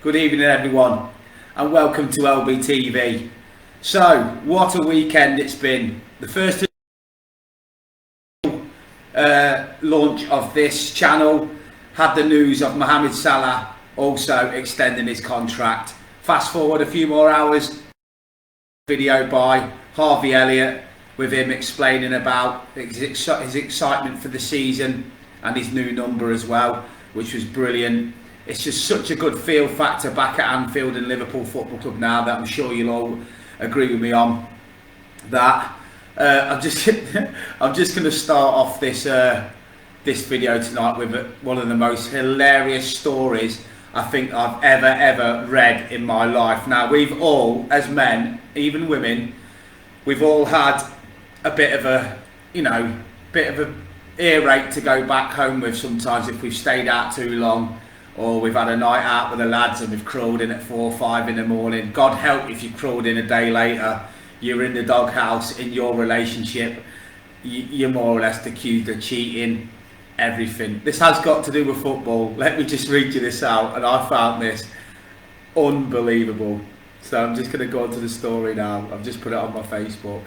Good evening everyone and welcome to LBTV. So what a weekend it's been. The first launch of this channel had the news of Mohamed Salah also extending his contract. Fast forward a few more hours, video by Harvey Elliott with him explaining about his excitement for the season and his new number as well, which was brilliant. It's just such a good feel factor back at Anfield and Liverpool Football Club now that I'm sure you'll all agree with me on that. I'm just going to start off this video tonight with one of the most hilarious stories I think I've ever read in my life. Now, we've all, as men, even women, we've all had a bit of a earache to go back home with sometimes if we've stayed out too long, or we've had a night out with the lads and we've crawled in at 4 or 5 in the morning. God help if you crawled in a day later, you're in the doghouse in your relationship, you're more or less accused of cheating, everything. This has got to do with football. Let me just read you this out, and I found this unbelievable. So I'm just going to go on to the story now. I've just put it on my Facebook.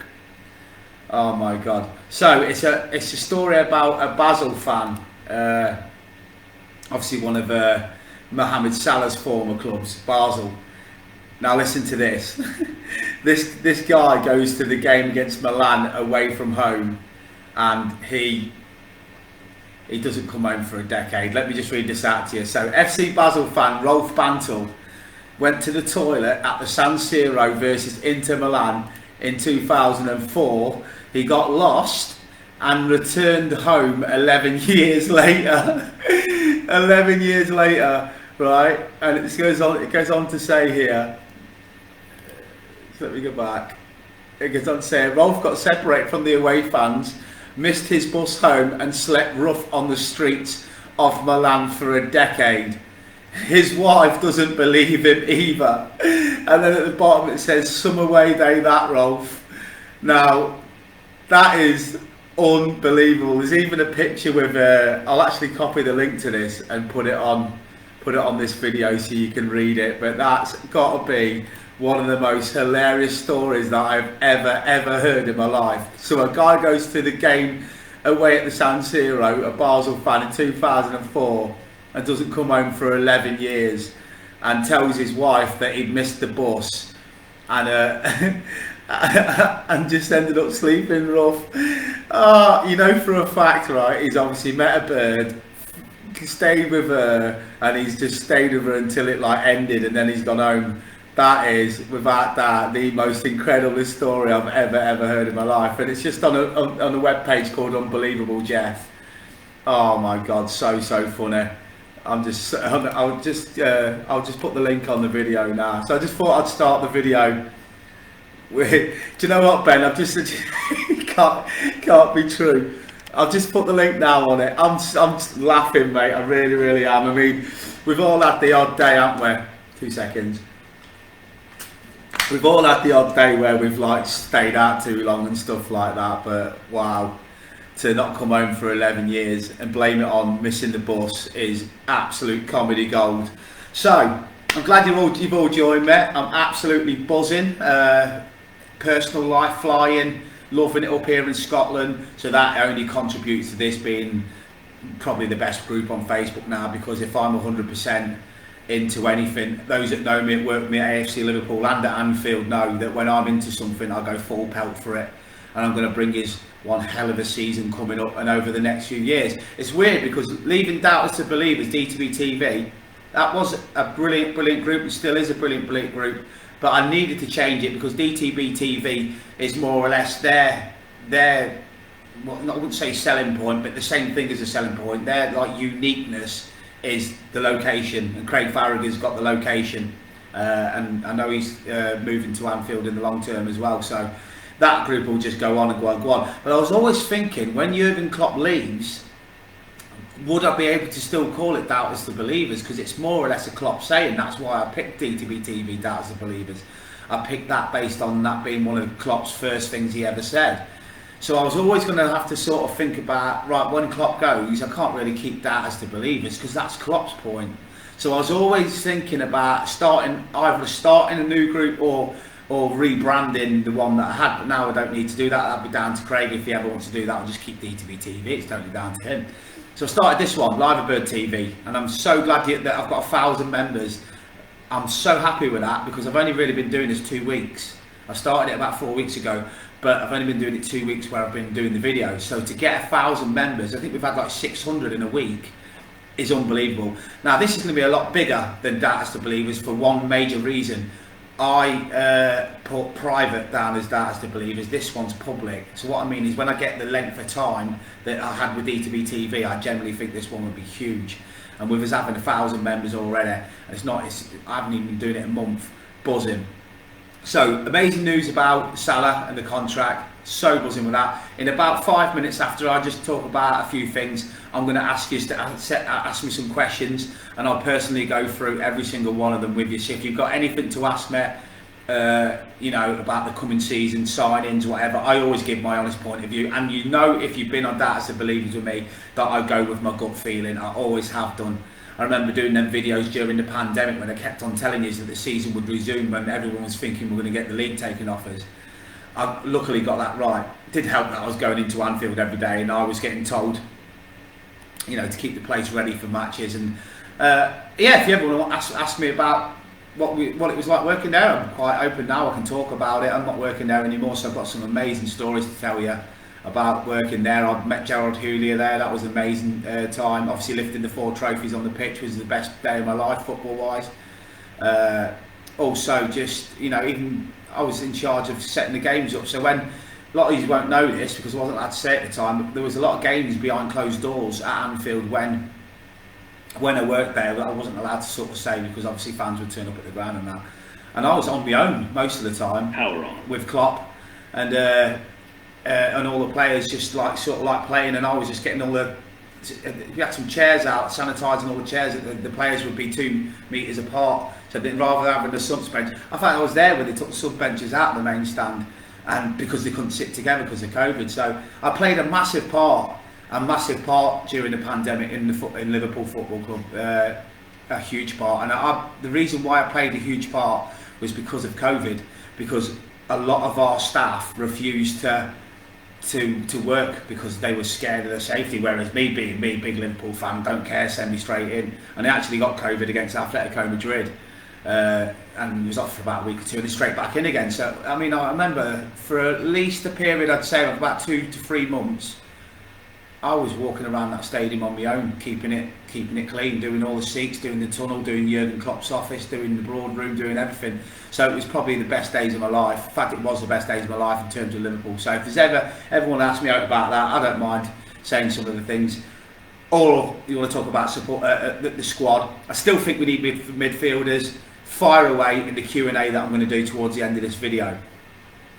Oh my God. So it's a story about a Basel fan, obviously one of Mohamed Salah's former clubs, Basel. Now listen to this. This guy goes to the game against Milan away from home, and he doesn't come home for a decade. Let me just read this out to you. So FC Basel fan Rolf Bantel went to the toilet at the San Siro versus Inter Milan in 2004. He got lost and returned home 11 years later. 11 years later, right? And it goes on to say here, so let me go back. It goes on to say, Rolf got separated from the away fans, missed his bus home and slept rough on the streets of Milan for a decade. His wife doesn't believe him either. And then at the bottom it says, some away day that, Rolf. Now, that is unbelievable. There's even a picture with I'll actually copy the link to this and put it on this video so you can read it. But that's got to be one of the most hilarious stories that I've ever heard in my life. So a guy goes to the game away at the San Siro, a Basel fan in 2004, and doesn't come home for 11 years, and tells his wife that he'd missed the bus and and just ended up sleeping rough. You know for a fact, right, he's obviously met a bird, stayed with her, and he's just stayed with her until it ended, and then he's gone home. That is, without that, the most incredible story I've ever heard in my life, and it's just on a web page called Unbelievable Jeff. Oh my God, so funny. I'll just put the link on the video now. So I just thought I'd start the video with, do you know what, Ben? I've just can't be true. I'll just put the link now on it. I'm laughing, mate. I really am. I mean, we've all had the odd day, haven't we? 2 seconds. We've all had the odd day where we've stayed out too long and stuff like that, but wow, to not come home for 11 years and blame it on missing the bus is absolute comedy gold. So I'm glad you've all joined me. I'm absolutely buzzing. Personal life, flying, loving it up here in Scotland, so that only contributes to this being probably the best group on Facebook now, because if I'm 100% into anything, those that know me and work with me at AFC Liverpool and at Anfield know that when I'm into something I go full pelt for it, and I'm going to bring his one hell of a season coming up and over the next few years. It's weird because leaving Doubters to Believers, DTB TV, that was a brilliant group and still is a brilliant group, but I needed to change it because DTB TV is more or less their well, I wouldn't say selling point, but the same thing as a selling point. Their uniqueness is the location, and Craig Farragher's got the location, and I know he's moving to Anfield in the long term as well, so that group will just go on and go on. But I was always thinking, when Jurgen Klopp leaves, would I be able to still call it Doubters to Believers, because it's more or less a Klopp saying. That's why I picked DTB TV Doubters to Believers. I picked that based on that being one of Klopp's first things he ever said. So I was always going to have to sort of think about, right, when Klopp goes, I can't really keep Doubters to Believers because that's Klopp's point. So I was always thinking about either starting a new group or rebranding the one that I had, but now I don't need to do that. That'll be down to Craig. If he ever wants to do that, I'll just keep DTV TV. It's totally down to him. So I started this one, Live Bird TV, and I'm so glad that I've got 1,000 members. I'm so happy with that because I've only really been doing this 2 weeks. I started it about 4 weeks ago, but I've only been doing it 2 weeks where I've been doing the videos. So to get 1,000 members, I think we've had like 600 in a week, is unbelievable. Now this is going to be a lot bigger than Datas to Believers for one major reason. I put private down as Datas to Believers. This one's public. So what I mean is when I get the length of time that I had with DTV TV, I generally think this one would be huge. And with us having 1,000 members already, I haven't even been doing it a month, buzzing. So amazing news about Salah and the contract, so buzzing with that. In about 5 minutes after I just talk about a few things, I'm going to ask you to ask me some questions, and I'll personally go through every single one of them with you. So if you've got anything to ask me, you know, about the coming season, signings, whatever, I always give my honest point of view. And you know, if you've been on Datas to Believers with me, that I go with my gut feeling. I always have done. I remember doing them videos during the pandemic when I kept on telling you that the season would resume when everyone was thinking we're going to get the league taken off us. I luckily got that right. It did help that I was going into Anfield every day and I was getting told, you know, to keep the place ready for matches. And yeah, if you ever want to ask me about what it was like working there, I'm quite open now. I can talk about it. I'm not working there anymore, so I've got some amazing stories to tell you about working there. I met Gerard Houllier there. That was an amazing time. Obviously lifting the 4 trophies on the pitch was the best day of my life football wise. Also just, you know, even I was in charge of setting the games up. So when, a lot of you won't know this because I wasn't allowed to say it at the time, but there was a lot of games behind closed doors at Anfield when I worked there that I wasn't allowed to sort of say because obviously fans would turn up at the ground and that. And I was on my own most of the time. Power on. With Klopp and all the players just like sort of like playing, and I was just getting all the. We had some chairs out, sanitising all the chairs. The players would be 2 meters apart. So rather than having the sub bench, I thought I was there when they took the sub benches out of the main stand, and because they couldn't sit together because of COVID. So I played a massive part during the pandemic in Liverpool Football Club, a huge part. And the reason why I played a huge part was because of COVID, because a lot of our staff refused to work because they were scared of their safety, whereas me, being me, big Liverpool fan, don't care, send me straight in. And I actually got COVID against Atletico Madrid, and was off for about a week or two and straight back in again. So I mean, I remember for at least a period, I'd say of about 2 to 3 months, I was walking around that stadium on my own, keeping it clean, doing all the seats, doing the tunnel, doing Jurgen Klopp's office, doing the broad room, doing everything. So it was probably the best days of my life. In fact, it was the best days of my life in terms of Liverpool. So if there's everyone asks me out about that, I don't mind saying some of the things. Or you want to talk about support the squad, I still think we need midfielders. Fire away in the Q&A that I'm going to do towards the end of this video.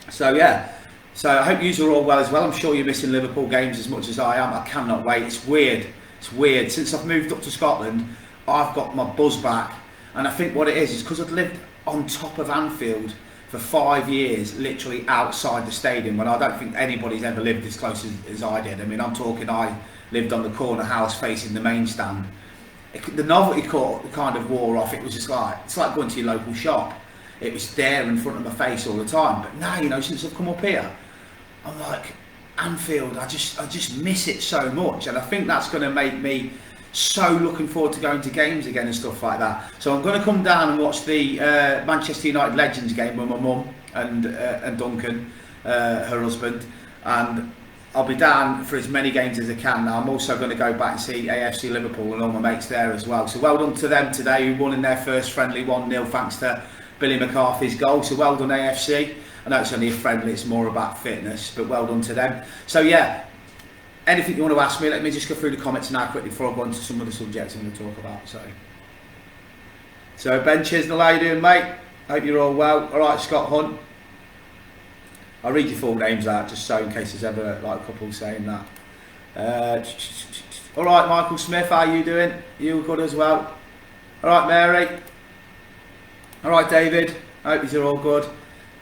So yeah. So I hope you are all well as well. I'm sure you're missing Liverpool games as much as I am. I cannot wait. It's weird. It's weird. Since I've moved up to Scotland, I've got my buzz back. And I think what it is because I've lived on top of Anfield for 5 years, literally outside the stadium, when I don't think anybody's ever lived as close as I did. I mean, I'm talking, I lived on the corner house facing the main stand. The novelty kind of wore off. It was just like, it's like going to your local shop. It was there in front of my face all the time. But now, you know, since I've come up here, I'm like, Anfield, I just miss it so much, and I think that's going to make me so looking forward to going to games again and stuff like that. So I'm going to come down and watch the Manchester United Legends game with my mum and Duncan, her husband, and I'll be down for as many games as I can. Now I'm also going to go back and see AFC Liverpool and all my mates there as well. So well done to them today, who won in their first friendly 1-0 thanks to Billy McCarthy's goal. So well done AFC. I know it's only a friendly, it's more about fitness, but well done to them. So yeah, anything you want to ask me, let me just go through the comments now quickly before I go on to some of the subjects I'm going to talk about. So Ben Chisnell, how you doing, mate? Hope you're all well. All right, Scott Hunt. I'll read your full names out just so in case there's ever like a couple saying that. All right, Michael Smith, how you doing? You good as well? All right, Mary. All right, David. I hope you're all good.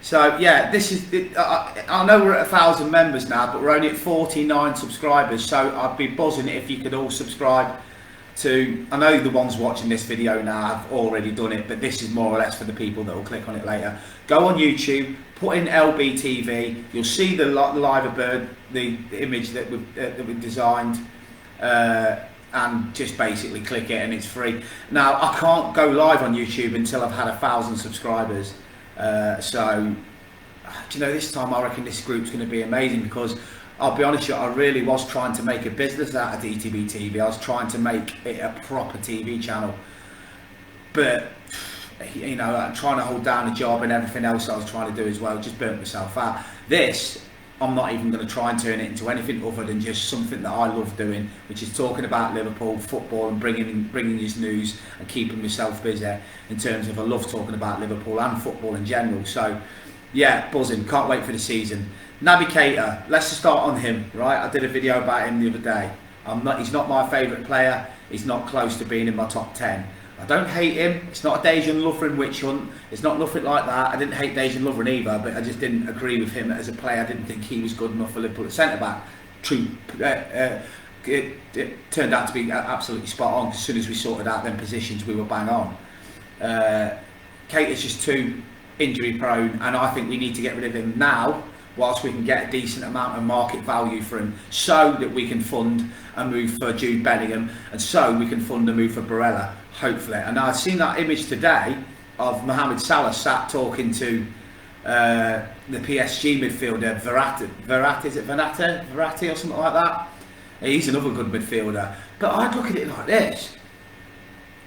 So yeah, this is it. I know we're at 1,000 members now, but we're only at 49 subscribers. So I'd be buzzing if you could all subscribe I know the ones watching this video now have already done it, but this is more or less for the people that will click on it later. Go on YouTube, put in LBTV, you'll see the live bird, the image that we've designed, and just basically click it and it's free. Now, I can't go live on YouTube until I've had 1,000 subscribers. So, do you know, this time I reckon this group's going to be amazing, because I'll be honest with you, I really was trying to make a business out of DTB TV. I was trying to make it a proper TV channel. But, you know, I'm trying to hold down a job and everything else I was trying to do as well, just burnt myself out. This, I'm not even going to try and turn it into anything other than just something that I love doing, which is talking about Liverpool football and bringing this news and keeping myself busy in terms of I love talking about Liverpool and football in general. So, yeah, buzzing, can't wait for the season. Naby Keita, let's just start on him, right? I did a video about him the other day. He's not my favourite player. He's not close to being in my top 10. I don't hate him. It's not a Dejan Lovren witch hunt. It's not nothing like that. I didn't hate Dejan Lovren either, but I just didn't agree with him as a player. I didn't think he was good enough for Liverpool at centre-back. True, it turned out to be absolutely spot on. As soon as we sorted out them positions, we were bang on. Keita's just too injury prone, and I think we need to get rid of him now, whilst we can get a decent amount of market value for him, so that we can fund a move for Jude Bellingham, and so we can fund a move for Barella, hopefully. And I've seen that image today of Mohamed Salah sat talking to the PSG midfielder Verratti or something like that. He's another good midfielder. But I'd look at it like this: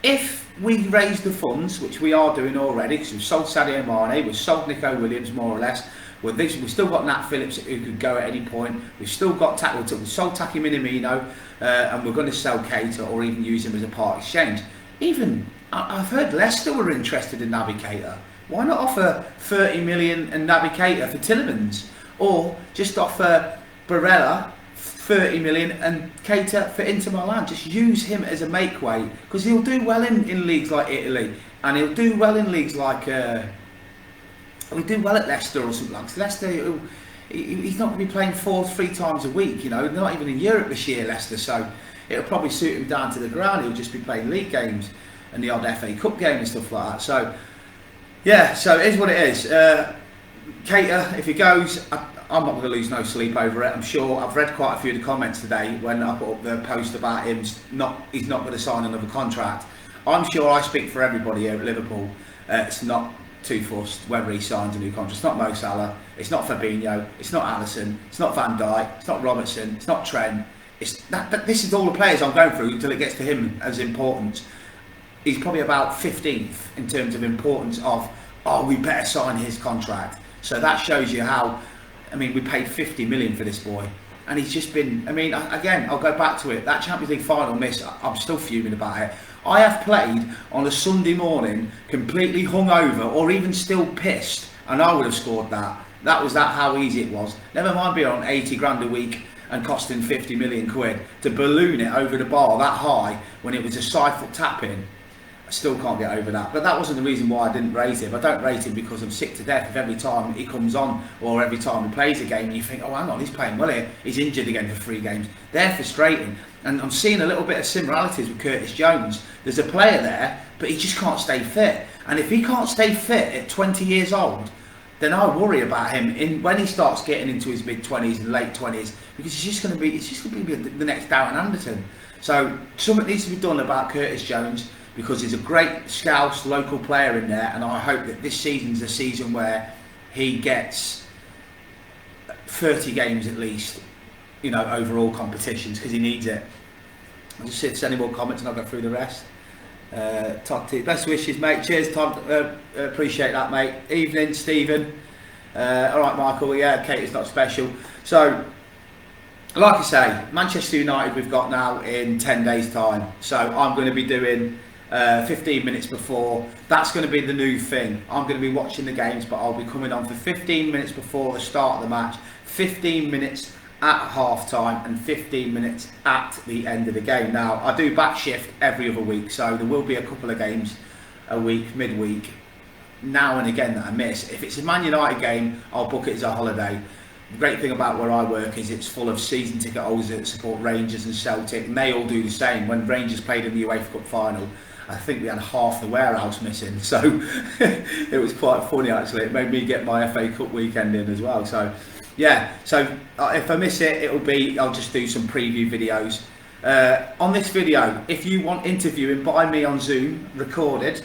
if we raise the funds, which we are doing already, because we've sold Sadio Mane, we've sold Nico Williams more or less. We've still got Nat Phillips who could go at any point. We've still got we've sold Taki Minamino, and we're going to sell Keita or even use him as a part exchange. Even I've heard Leicester were interested in Naby Keita. Why not offer 30 million and Naby Keita for Tielemans, or just offer Barella 30 million and Keita for Inter Milan? Just use him as a make weight, because he'll do well in leagues like Italy, and he'll do well in leagues like. We do well at Leicester or something like that. Leicester, he's not going to be playing 3 times a week, you know. They're not even in Europe this year, Leicester, so it'll probably suit him down to the ground. He'll just be playing league games and the odd FA Cup game and stuff like that. So, yeah, so it is what it is. Keita, if he goes, I'm not going to lose no sleep over it. I'm sure I've read quite a few of the comments today when I put up the post about him. He's not going to sign another contract. I'm sure I speak for everybody here at Liverpool. It's not too fussed whether he signs a new contract. It's not Mo Salah, it's not Fabinho, it's not Alisson, it's not Van Dijk, it's not Robertson, it's not Trent. But this is all the players I'm going through until it gets to him as importance. He's probably about 15th in terms of importance of, we better sign his contract. So that shows you how, we paid 50 million for this boy. And he's just been, again, I'll go back to it. That Champions League final miss, I'm still fuming about it. I have played on a Sunday morning completely hungover or even still pissed, and I would have scored that. That was how easy it was. Never mind being on 80 grand a week and costing 50 million quid to balloon it over the bar that high when it was a side foot tap in. I still can't get over that. But that wasn't the reason why I didn't rate him. I don't rate him because I'm sick to death of every time he comes on or every time he plays a game and you think, oh, hang on, he's playing well here. He's injured again for 3 games. They're frustrating. And I'm seeing a little bit of similarities with Curtis Jones. There's a player there, but he just can't stay fit. And if he can't stay fit at 20 years old, then I worry about him when he starts getting into his mid-20s and late 20s, because he's just going to be the next Darren Anderton. So something needs to be done about Curtis Jones, because he's a great Scouse local player in there, and I hope that this season's a season where he gets 30 games at least, overall competitions, because he needs it. I'll just see if there's any more comments and I'll go through the rest. Todd T, best wishes, mate. Cheers, Todd. Appreciate that, mate. Evening, Stephen. All right, Michael. Yeah, Keita's not special. So, like I say, Manchester United we've got now in 10 days' time. So I'm going to be doing 15 minutes before. That's going to be the new thing. I'm going to be watching the games, but I'll be coming on for 15 minutes before the start of the match, 15 minutes at half time, and 15 minutes at the end of the game. Now, I do back shift every other week, so there will be a couple of games a week, midweek, now and again that I miss. If it's a Man United game, I'll book it as a holiday. The great thing about where I work is it's full of season ticket holders that support Rangers and Celtic, and they all do the same. When Rangers played in the UEFA Cup final, I think we had half the warehouse missing, so it was quite funny actually. It made me get my FA Cup weekend in as well. So yeah, so if I miss it, I'll just do some preview videos. On this video, if you want interviewing by me on Zoom, recorded,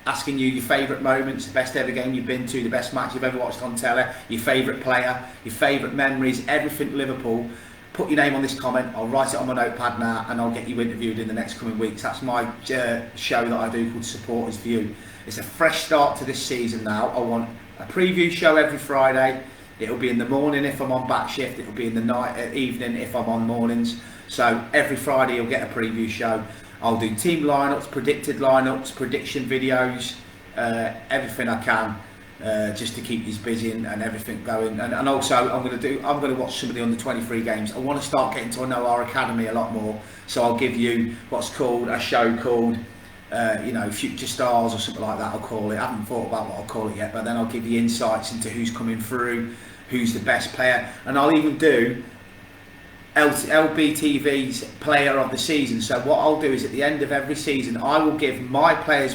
asking you your favourite moments, the best ever game you've been to, the best match you've ever watched on telly, your favourite player, your favourite memories, everything Liverpool, put your name on this comment. I'll write it on my notepad now and I'll get you interviewed in the next coming weeks. That's my show that I do called Supporters View. It's a fresh start to this season now. I want a preview show every Friday. It'll be in the morning if I'm on back shift. It'll be in the evening if I'm on mornings. So every Friday you'll get a preview show. I'll do team lineups, predicted lineups, prediction videos, everything I can, just to keep you busy and everything going. And also I'm going to watch some of the under 23 games. I want to start getting to know our academy a lot more. So I'll give you what's called a show called Future Stars or something like that. I'll call it. I haven't thought about what I'll call it yet, but then I'll give you insights into who's coming through, who's the best player, and I'll even do LBTV's player of the season. So what I'll do is at the end of every season I will give my player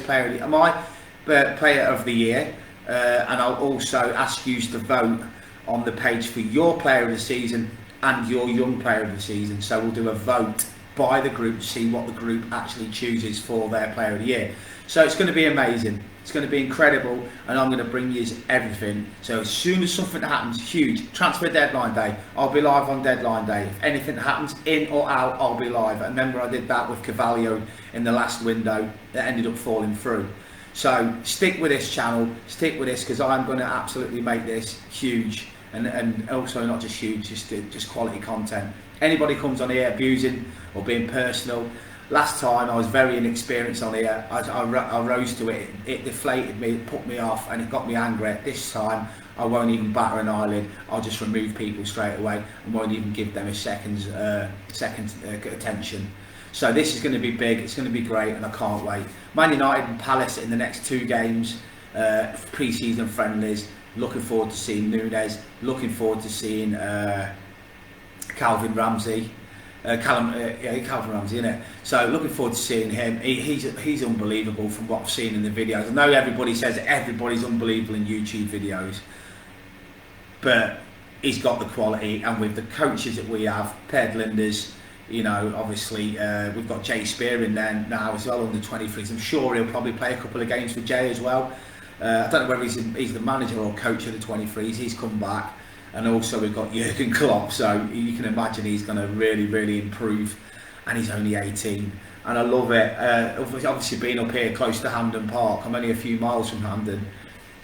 of the year, and I'll also ask you to vote on the page for your player of the season and your young player of the season. So we'll do a vote by the group to see what the group actually chooses for their player of the year. So it's going to be amazing. It's going to be incredible, and I'm going to bring you everything. So as soon as something happens huge, transfer deadline day, I'll be live on deadline day. If anything happens in or out, I'll be live. I remember I did that with Cavallo in the last window that ended up falling through. So stick with this channel, stick with this, because I'm going to absolutely make this huge, and also not just huge, just quality content. Anybody comes on here abusing or being personal. Last time I was very inexperienced on here. I rose to it. It deflated me, it put me off, and it got me angry. This time I won't even batter an eyelid. I'll just remove people straight away and won't even give them a second's attention. So this is going to be big. It's going to be great, and I can't wait. Man United and Palace in the next 2 games, pre-season friendlies. Looking forward to seeing Nunes. Looking forward to seeing Calvin Ramsey. Calvin Ramsey, innit? So looking forward to seeing him. He's unbelievable from what I've seen in the videos. I know everybody says everybody's unbelievable in YouTube videos, but he's got the quality, and with the coaches that we have, Ped Linders, obviously we've got Jay Spear in there now as well, under 23s. I'm sure he'll probably play a couple of games for Jay as well. I don't know whether he's the manager or coach of the 23s. He's come back. And also we've got Jurgen Klopp, so you can imagine he's going to really, really improve, and he's only 18, and I love it. Obviously being up here close to Hampden Park, I'm only a few miles from Hampden,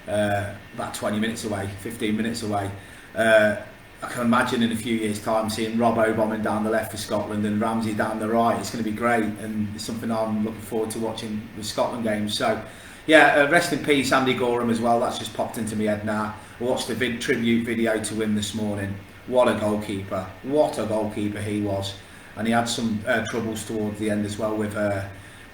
about 20 minutes away, 15 minutes away. I can imagine in a few years' time seeing Robbo bombing down the left for Scotland and Ramsey down the right. It's going to be great, and it's something I'm looking forward to watching with Scotland games. So yeah, rest in peace Andy Gorham as well. That's just popped into my head now. I watched the tribute video to him this morning. What a goalkeeper! What a goalkeeper he was. And he had some troubles towards the end as well with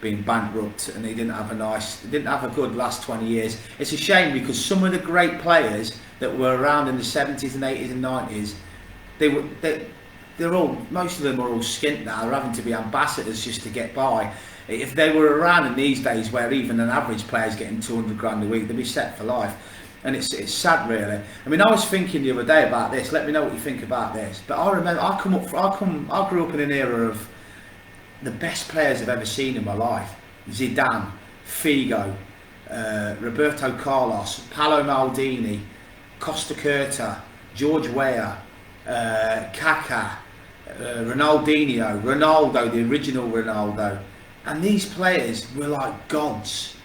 being bankrupt, and he didn't have a good last 20 years. It's a shame, because some of the great players that were around in the 70s and 80s and 90s, most of them are all skint now. They're having to be ambassadors just to get by. If they were around in these days, where even an average player's getting 200 grand a week, they'd be set for life. And it's sad, really. I mean, I was thinking the other day about this. Let me know what you think about this. But I remember I grew up in an era of the best players I've ever seen in my life: Zidane, Figo, Roberto Carlos, Paolo Maldini, Costa Curta, George Weah, Kaká, Ronaldinho, Ronaldo, the original Ronaldo. And these players were like gods,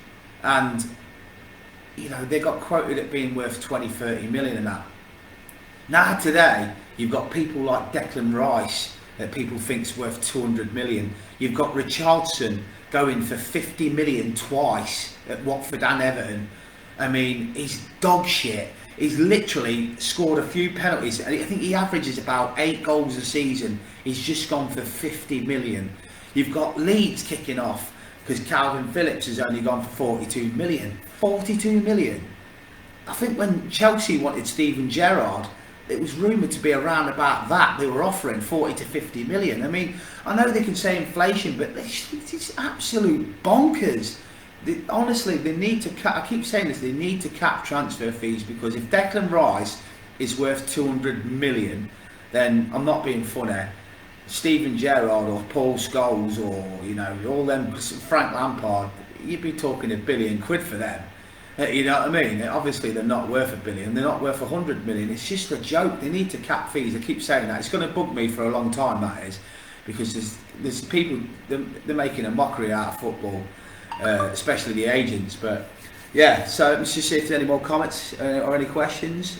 and they got quoted at being worth 20-30 million and that. Now today you've got people like Declan Rice that people think's worth 200 million. You've got Richarlison going for 50 million twice at Watford and Everton. I mean, he's dog shit. He's literally scored a few penalties. I think he averages about 8 goals a season. He's just gone for 50 million. You've got Leeds kicking off because Calvin Phillips has only gone for 42 million. 42 million. I think when Chelsea wanted Steven Gerrard, it was rumoured to be around about that. They were offering 40 to 50 million. I mean, I know they can say inflation, but it's absolute bonkers. Honestly, they need to cap, I keep saying this, they need to cap transfer fees, because if Declan Rice is worth 200 million, then I'm not being funny. Steven Gerrard or Paul Scholes or, you know, all them, Frank Lampard, you'd be talking £1 billion for them. You know what I mean? Obviously they're not worth £1 billion, they're not worth 100 million. It's just a joke. They need to cap fees. I keep saying that. It's going to bug me for a long time, that is, because there's people, they're making a mockery out of football, especially the agents. But yeah, so let's just see if there's any more comments or any questions.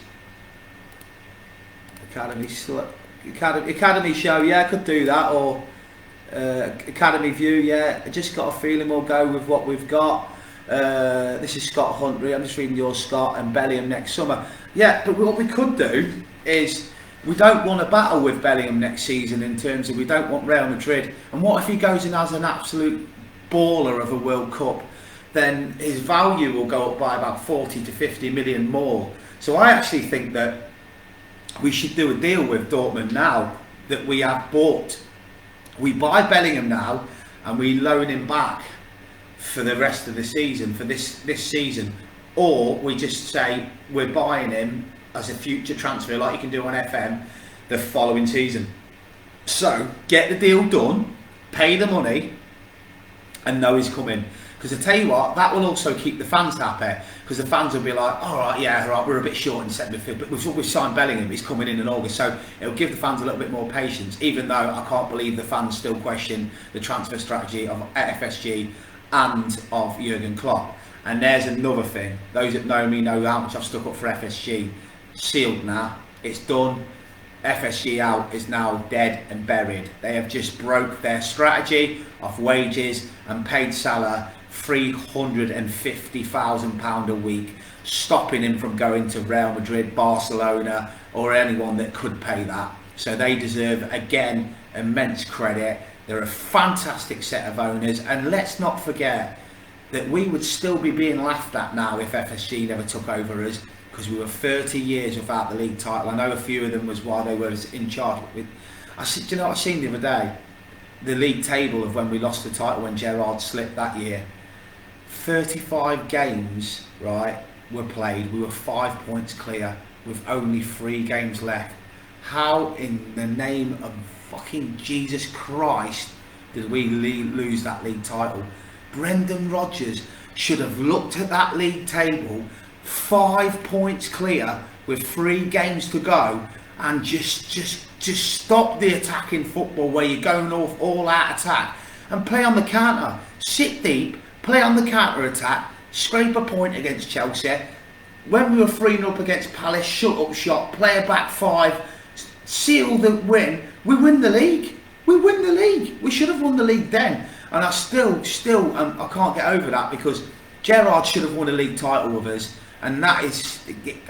Academy show, yeah, I could do that, or Academy view, yeah. I just got a feeling we'll go with what we've got. This is Scott Huntley. I'm just reading your Scott, and Bellingham next summer. Yeah, but what we could do is, we don't want to battle with Bellingham next season, in terms of we don't want Real Madrid. And what if he goes and has an absolute baller of a World Cup? Then his value will go up by about 40 to 50 million more. So I actually think that we should do a deal with Dortmund now that we have bought. We buy Bellingham now and we loan him back for the rest of the season, for this season, or we just say we're buying him as a future transfer, like you can do on FM, the following season. So get the deal done, pay the money, and know he's coming. Because I tell you what, that will also keep the fans happy, because the fans will be like, all right, yeah, all right, we're a bit short in centre midfield, but we've signed Bellingham, he's coming in August, so it'll give the fans a little bit more patience, even though I can't believe the fans still question the transfer strategy of FSG and of Jurgen Klopp. And there's another thing, those that know me know how much I've stuck up for FSG. Sealed now, it's done. FSG out is now dead and buried. They have just broke their strategy of wages and paid Salah £350,000 a week, stopping him from going to Real Madrid, Barcelona, or anyone that could pay that. So they deserve, again, immense credit. They're a fantastic set of owners, and let's not forget that we would still be being laughed at now if FSG never took over us, because we were 30 years without the league title. I know a few of them was while they were in charge. Do you know what I seen the other day? The league table of when we lost the title, when Gerrard slipped that year. 35 games, right, were played. We were 5 points clear with only 3 games left. How in the name of fucking Jesus Christ did we lose that league title? Brendan Rodgers should have looked at that league table, 5 points clear with 3 games to go, and just stop the attacking football where you're going off all out attack and play on the counter. Sit deep, play on the counter attack, scrape a point against Chelsea. When we were 3-0 up against Palace, shut up shop, play a back 5, seal the win. We win the league. We win the league. We should have won the league then. And I still, I can't get over that, because Gerrard should have won a league title with us. And that is,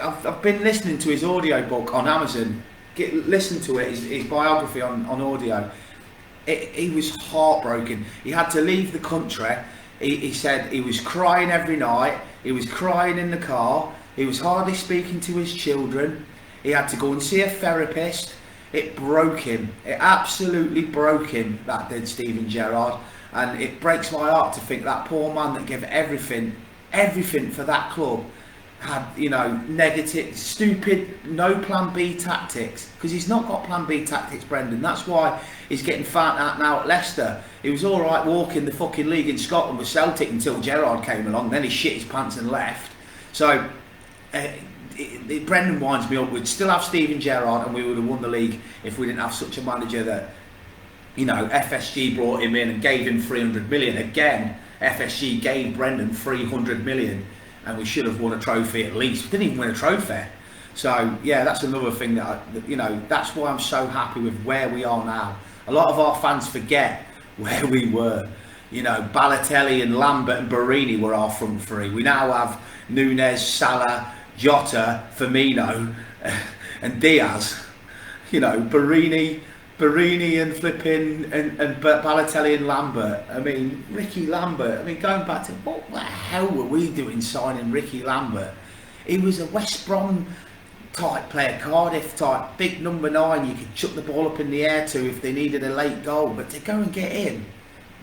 I've been listening to his audio book on Amazon. Listen to it, his biography on audio. He was heartbroken. He had to leave the country. He said he was crying every night. He was crying in the car. He was hardly speaking to his children. He had to go and see a therapist. It broke him. It absolutely broke him, that did, Steven Gerrard. And it breaks my heart to think that poor man that gave everything for that club had, you know, negative, stupid, no plan B tactics, because he's not got plan B tactics, Brendan. That's why he's getting found out now at Leicester. He was all right walking the fucking league in Scotland with Celtic until Gerrard came along, then he shit his pants and left. So Brendan winds me up. We'd still have Steven Gerrard, and we would have won the league if we didn't have such a manager that, you know, FSG brought him in and gave him 300 million. Again, FSG gave Brendan 300 million, and we should have won a trophy at least. We didn't even win a trophy. So yeah, that's another thing that, you know, that's why I'm so happy with where we are now. A lot of our fans forget where we were. You know, Balotelli and Lambert and Barini were our front three. We now have Nunez, Salah, Jota, Firmino, and Diaz. You know, Barini and flipping and Balotelli and Lambert. I mean, Ricky Lambert. I mean, going back to what the hell were we doing signing Ricky Lambert? He was a West Brom type player, Cardiff type, big number 9 you could chuck the ball up in the air to if they needed a late goal. But to go and get in,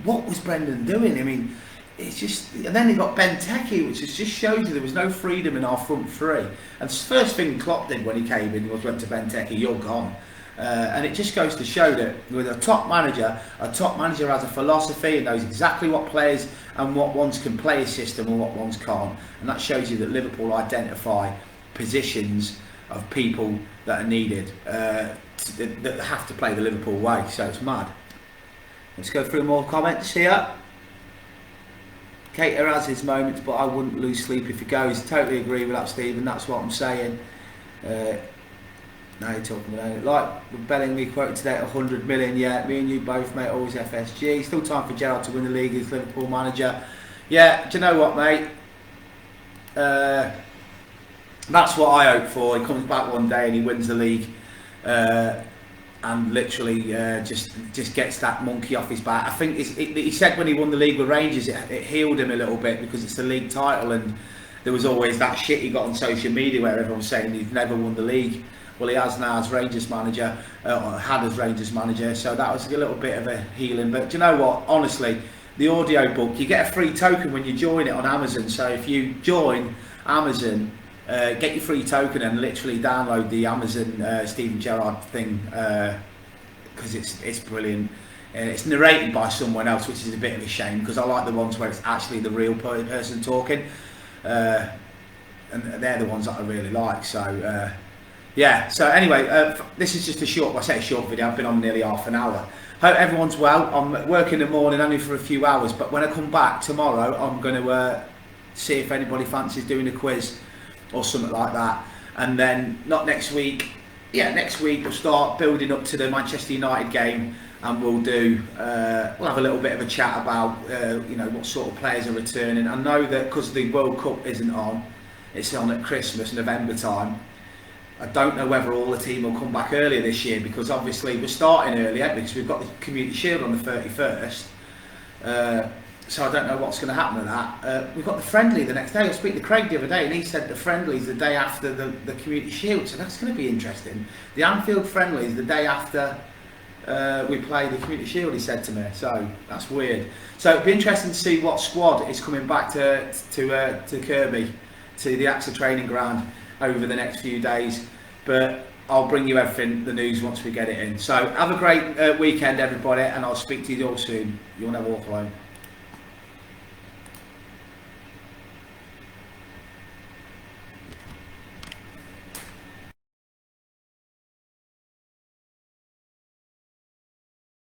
what was Brendan doing? I mean, it's just, and then he got Benteke, which just shows you there was no freedom in our front three. And the first thing Klopp did when he came in was went to Benteke, you're gone. And it just goes to show that with a top manager has a philosophy and knows exactly what players and what ones can play a system and what ones can't. And that shows you that Liverpool identify positions of people that are needed that have to play the Liverpool way. So it's mad. Let's go through more comments here. Cater has his moments, but I wouldn't lose sleep if he goes. Totally agree with that, Stephen. That's what I'm saying. Now you're talking about it. Like Bellingham quoted today at 100 million. Yeah, me and you both, mate. Always FSG. Still time for Gerrard to win the league as Liverpool manager. Yeah, do you know what, mate? That's what I hope for. He comes back one day and he wins the league. And literally just gets that monkey off his back. I think he said when he won the league with Rangers, it healed him a little bit because it's the league title, and there was always that shit he got on social media where everyone was saying he's never won the league. Well, he has now as Rangers manager, or had as Rangers manager, so that was a little bit of a healing. But do you know what? Honestly, the audio book, you get a free token when you join it on Amazon. So if you join Amazon, get your free token and literally download the Amazon Steven Gerrard thing, because it's brilliant. It's narrated by someone else, which is a bit of a shame because I like the ones where it's actually the real person talking, and they're the ones that I really like. So yeah, so anyway, this is just a short video. I've been on nearly half an hour. Hope everyone's well. I'm working in the morning only for a few hours, but when I come back tomorrow, I'm going to see if anybody fancies doing a quiz or something like that. And then not next week, next week we'll start building up to the Manchester United game, and we'll have a little bit of a chat about what sort of players are returning. I know that because the World Cup isn't on, it's on at Christmas, November time. I don't know whether all the team will come back earlier this year, because obviously we're starting earlier because we've got the Community Shield on the 31st. So I don't know what's going to happen with that. We've got the friendly the next day. I was speaking to Craig the other day and he said the friendly's the day after the Community Shield, so that's going to be interesting. The Anfield friendly is the day after we play the Community Shield, he said to me, so that's weird. So it'd be interesting to see what squad is coming back to Kirby, to the AXA training ground over the next few days, but I'll bring you everything, the news, once we get it in. So have a great weekend, everybody, and I'll speak to you all soon. You'll never walk alone.